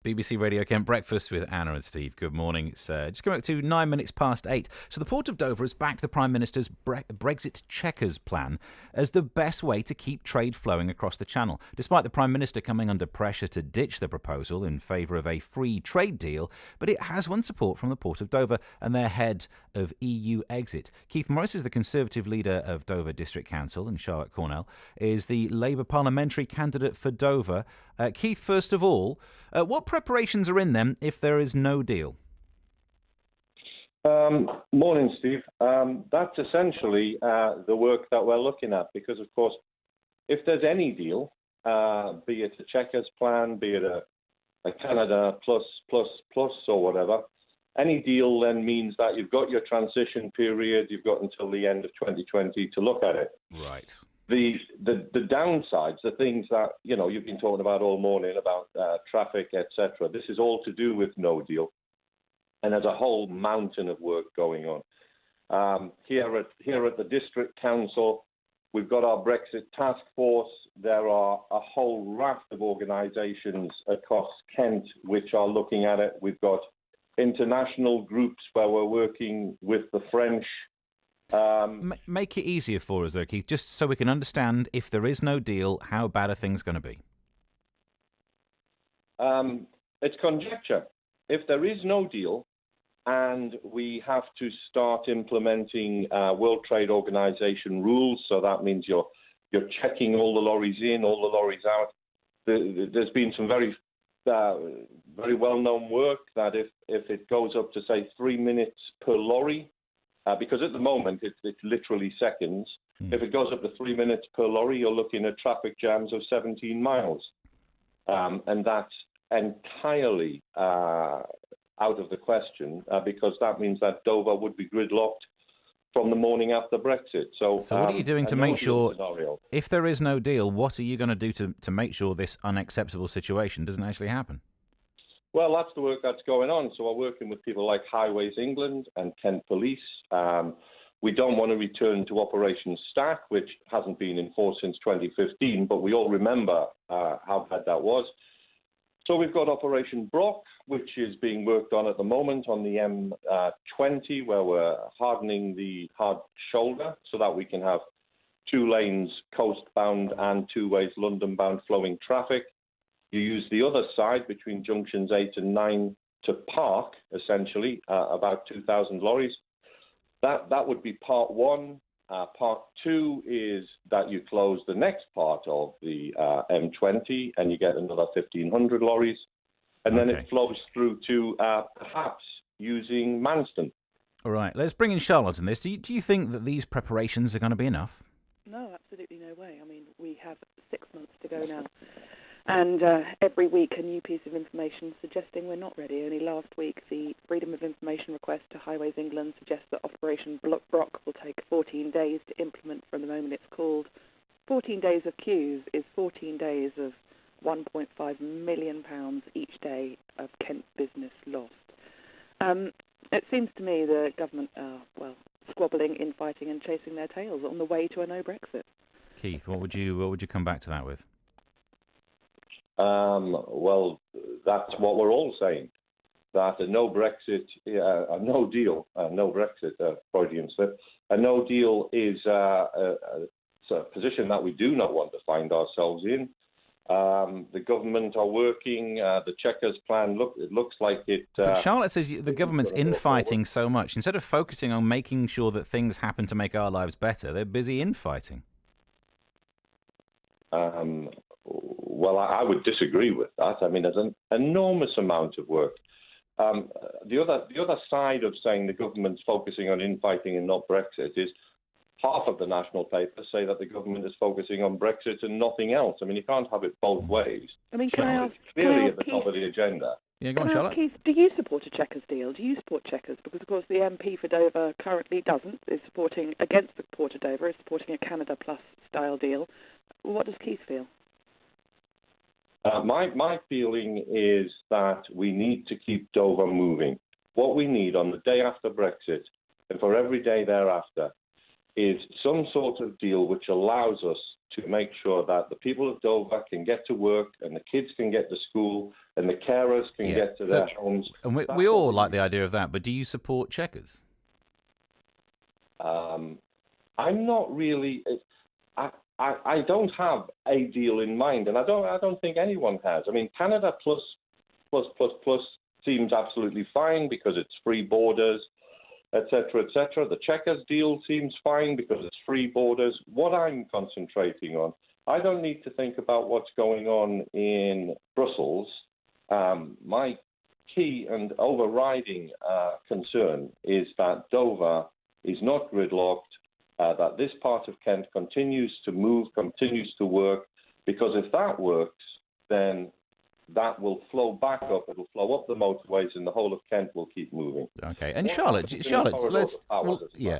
BBC Radio Kent Breakfast with Anna and Steve. Good morning. It's just coming up to 9 minutes past 8. So the Port of Dover has backed the Prime Minister's Brexit checkers plan as the best way to keep trade flowing across the Channel. Despite the Prime Minister coming under pressure to ditch the proposal in favour of a free trade deal, but it has won support from the Port of Dover and their head of EU exit. Keith Morris is the Conservative leader of Dover District Council, and Charlotte Cornell is the Labour Parliamentary Candidate for Dover. Keith, first of all, what preparations are in them if there is no deal? Morning, Steve. That's essentially the work that we're looking at because, of course, if there's any deal, be it a checkers plan, be it a Canada plus or whatever, any deal then means that you've got your transition period, you've got until the end of 2020 to look at it. Right. The downsides, the things that you've been talking about all morning about traffic, etc. This is all to do with no deal, and there's a whole mountain of work going on here at the district council. We've got our Brexit task force. There are a whole raft of organisations across Kent which are looking at it. We've got international groups where we're working with the French. Make it easier for us, though, Keith, just so we can understand if there is no deal, how bad are things going to be? It's conjecture. If there is no deal and we have to start implementing World Trade Organization rules, so that means you're checking all the lorries in, all the lorries out. There's been some very well-known work that if it goes up to, say, 3 minutes per lorry, because at the moment it's literally seconds. If it goes up to 3 minutes per lorry, you're looking at traffic jams of 17 miles. And that's entirely out of the question because that means that Dover would be gridlocked from the morning after Brexit. So what are you doing to make sure, scenario. If there is no deal, what are you going to do to make sure this unacceptable situation doesn't actually happen? Well, that's the work that's going on. So we're working with people like Highways England and Kent Police. We don't want to return to Operation Stack, which hasn't been enforced since 2015, but we all remember how bad that was. So we've got Operation Brock, which is being worked on at the moment on the M20, where we're hardening the hard shoulder so that we can have 2 lanes coastbound and 2 ways London-bound flowing traffic. You use the other side between junctions 8 and 9 to park, essentially, about 2,000 lorries. That would be part one. Part two is that you close the next part of the M20 and you get another 1,500 lorries. And then it flows through to perhaps using Manston. All right, let's bring in Charlotte on this. Do you think that these preparations are going to be enough? No, absolutely no way. I mean, we have 6 months to go now. And every week a new piece of information suggesting we're not ready. Only last week the Freedom of Information request to Highways England suggests that Operation Brock will take 14 days to implement from the moment it's called. 14 days of queues is 14 days of £1.5 million each day of Kent business lost. It seems to me the government are, squabbling, infighting and chasing their tails on the way to a no Brexit. Keith, what would you come back to that with? Well, that's what we're all saying, that a no Brexit, a no deal, no Brexit, Freudian slip, a no deal is a position that we do not want to find ourselves in. The government are working, the checkers plan, it looks like it... But Charlotte says the government's infighting so much. Instead of focusing on making sure that things happen to make our lives better, they're busy infighting. Well, I would disagree with that. I mean, there's an enormous amount of work. The other side of saying the government's focusing on infighting and not Brexit is half of the national papers say that the government is focusing on Brexit and nothing else. I mean, you can't have it both ways. I mean, can I ask, it's clearly at the top of the agenda. Yeah, go on, Charlotte. Keith, do you support a checkers deal? Do you support checkers? Because, of course, the MP for Dover currently doesn't, is supporting, against the Port of Dover, is supporting a Canada Plus style deal. What does Keith feel? My feeling is that we need to keep Dover moving. What we need on the day after Brexit and for every day thereafter is some sort of deal which allows us to make sure that the people of Dover can get to work and the kids can get to school and the carers can get to their homes. And we all like the idea of that, but do you support checkers? I'm not really. I don't have a deal in mind, and I don't think anyone has. I mean, Canada plus seems absolutely fine because it's free borders, etc., etc. The Chequers deal seems fine because it's free borders. What I'm concentrating on, I don't need to think about what's going on in Brussels. My key and overriding concern is that Dover is not gridlocked, that this part of Kent continues to move, continues to work, because if that works, then that will flow back up. It'll flow up the motorways, and the whole of Kent will keep moving. Okay. And Charlotte,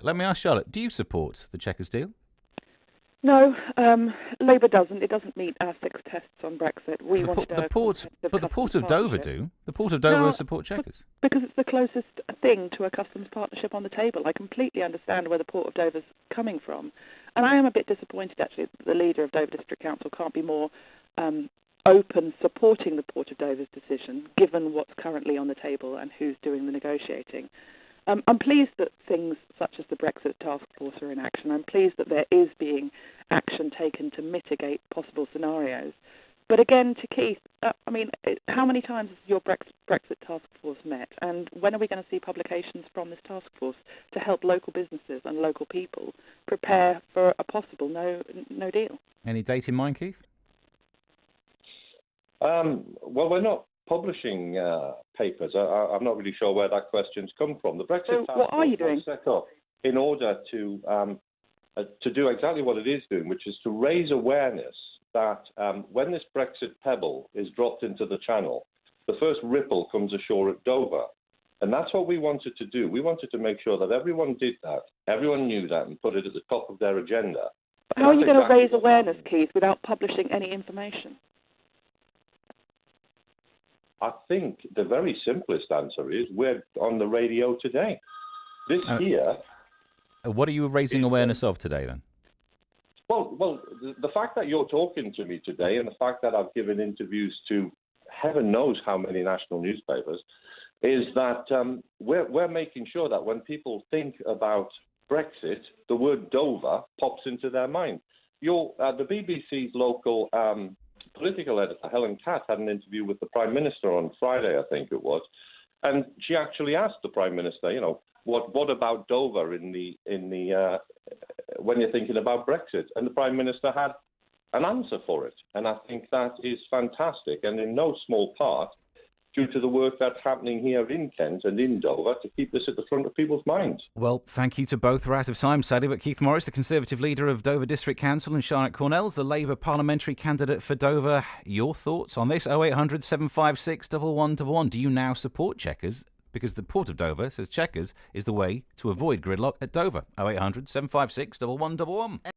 let me ask Charlotte, do you support the Chequers deal? No, Labour doesn't. It doesn't meet our 6 tests on Brexit. The Port of Dover do. The Port of Dover support Chequers. Because it's the closest thing to a customs partnership on the table. I completely understand where the Port of Dover's coming from. And I am a bit disappointed, actually, that the leader of Dover District Council can't be more open supporting the Port of Dover's decision, given what's currently on the table and who's doing the negotiating. I'm pleased that things such as the Brexit task force are in action. I'm pleased that there is being action taken to mitigate possible scenarios. But again, to Keith, how many times has your Brexit task force met? And when are we going to see publications from this task force to help local businesses and local people prepare for a possible no deal? Any date in mind, Keith? Well, we're not publishing papers. I'm not really sure where that question's come from. The Brexit task what are you force doing? was set up in order to do exactly what it is doing, which is to raise awareness that when this Brexit pebble is dropped into the channel, the first ripple comes ashore at Dover. And that's what we wanted to do. We wanted to make sure that everyone did that, everyone knew that, and put it at the top of their agenda. How are you going to raise awareness, Keith, without publishing any information? I think the very simplest answer is we're on the radio today. This here... What are you raising awareness of today, then? Well, the fact that you're talking to me today and the fact that I've given interviews to heaven knows how many national newspapers is that we're making sure that when people think about Brexit, the word Dover pops into their mind. The BBC's local... political editor, Helen Catt, had an interview with the Prime Minister on Friday, I think it was, and she actually asked the Prime Minister, what about Dover in the when you're thinking about Brexit? And the Prime Minister had an answer for it, and I think that is fantastic, and in no small part due to the work that's happening here in Kent and in Dover to keep this at the front of people's minds. Well, thank you to both. We're out of time, sadly, but Keith Morris, the Conservative leader of Dover District Council, and Charlotte Cornell, the Labour Parliamentary Candidate for Dover. Your thoughts on this? 0800 756 1111. Do you now support Chequers? Because the Port of Dover says Chequers is the way to avoid gridlock at Dover. 0800 756 1111.